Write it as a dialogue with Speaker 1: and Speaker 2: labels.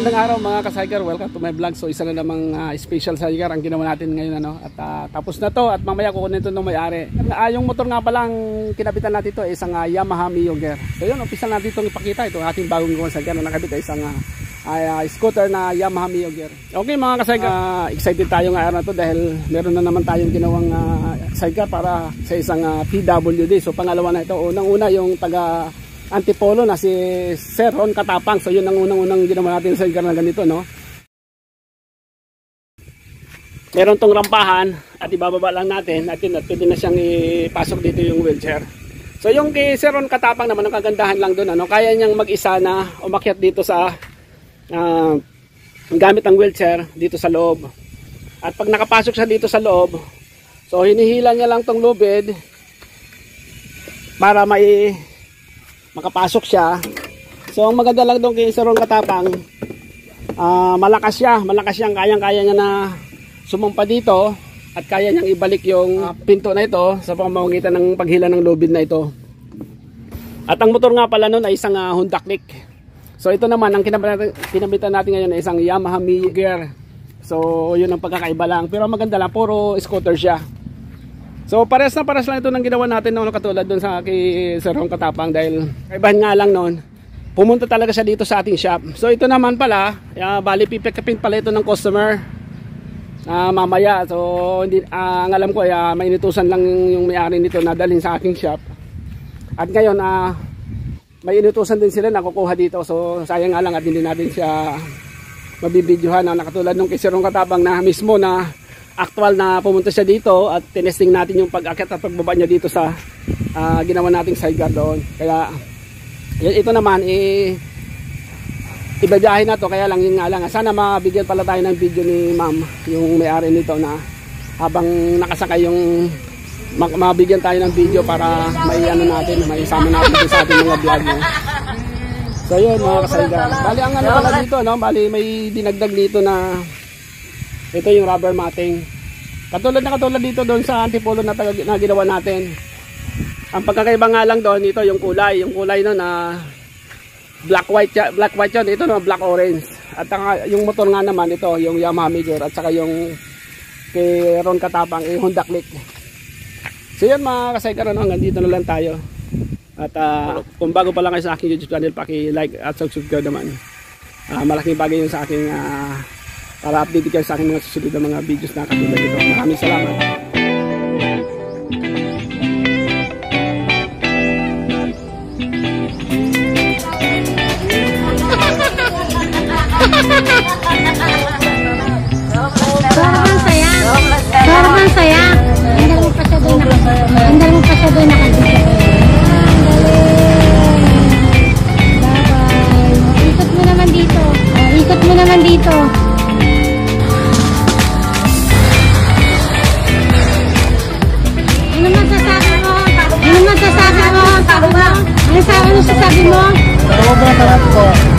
Speaker 1: Magandang araw mga ka-Cyger, welcome to my vlog. So isa na namang special Cyger ang ginawa natin ngayon At tapos na to at mamaya kukunin ito ng may-ari. Yung motor nga palang kinabitan natin ito ay isang Yamaha Mio Gear. So yun, umpisa natin itong ipakita. Ito ating bagong gawang Cyger na nakabit ay isang scooter na Yamaha Mio Gear. Okay mga ka-Cyger, excited tayo nga araw na to dahil meron na naman tayong ginawang Cyger para sa isang PWD. So pangalawa na ito, unang-una yung taga Antipolo na si Sir Ron Katapang. So yun ang unang-unang ginawa natin sa Cyger na ganito, no? Meron tong rampahan at ibababa lang natin at yun, at pwede na siyang ipasok dito yung wheelchair. So yung kay Sir Ron Katapang naman, ang kagandahan lang doon, ano, kaya niyang mag-isa na umakyat dito sa gamit ang wheelchair dito sa loob. At pag nakapasok siya dito sa loob, so hinihila niya lang tong lubid para makapasok siya. So ang maganda lang doon kay Sir Ron Katapang, malakas siya, kayang-kaya niya na sumampa dito at kaya niyang ibalik yung pinto na ito sa pamamagitan ng paghila ng lubid na ito. At ang motor nga pala noon ay isang Honda Click. So ito naman ang kinabitan natin ngayon ay isang Yamaha Mio Gear. So yun ang pagkakaiba lang, pero maganda lang, puro scooter siya. So pares lang ito ng ginawa natin noon, katulad doon sa kay Sir Ron Katapang, dahil kaibahan nga lang noon, pumunta talaga siya dito sa ating shop. So ito naman pala, bali pipikapin pala ito ng customer mamaya. So hindi, ang alam ko ay mainitusan lang yung may-ari nito na dalhin sa aking shop. At ngayon may inutusan din sila na kukuha dito. So sayang nga lang at hindi natin siya mabibidyohan, nakatulad nung kay Sir Ron Katapang na mismo na actual na pumunta siya dito at tinesting natin yung pag-akyat at pagbaba niya dito sa ginawa nating sidecar doon. Kaya ito naman ibabiyahin na to, kaya lang yun nga lang, sana mabigyan pala tayo ng video ni ma'am, yung may-ari nito, na habang nakasakay yung mabigyan tayo ng video para may may isama natin sa ating mga vlog, no? So yun mga ka-Cyger, bali ang pala dito, no? Bali may dinagdag dito na ito yung rubber matting. Katulad dito doon sa Antipolo na ginawa natin. Ang pagkakaiba nga lang doon, ito yung kulay no na black white yun. Ito no, black orange. At yung motor nga naman ito, yung Yamaha Mio Gear, at saka yung kay Ron Katapang, Honda Click. So yun mga ka-Cyger, hanggang dito na lang tayo. At kung bago pa lang kayo sa aking YouTube channel, paki-like at subscribe naman. Malaking bagay yun sa aking para update kayo sa aking mga susunod na mga videos na katulad nito. Maraming salamat.
Speaker 2: Sobrang saya. Andal mo pa siya doon nakadito. Bye-bye. Ikot mo naman dito. Ano masasabi mo? Ano sabi mo?
Speaker 3: Sobrang sarap po.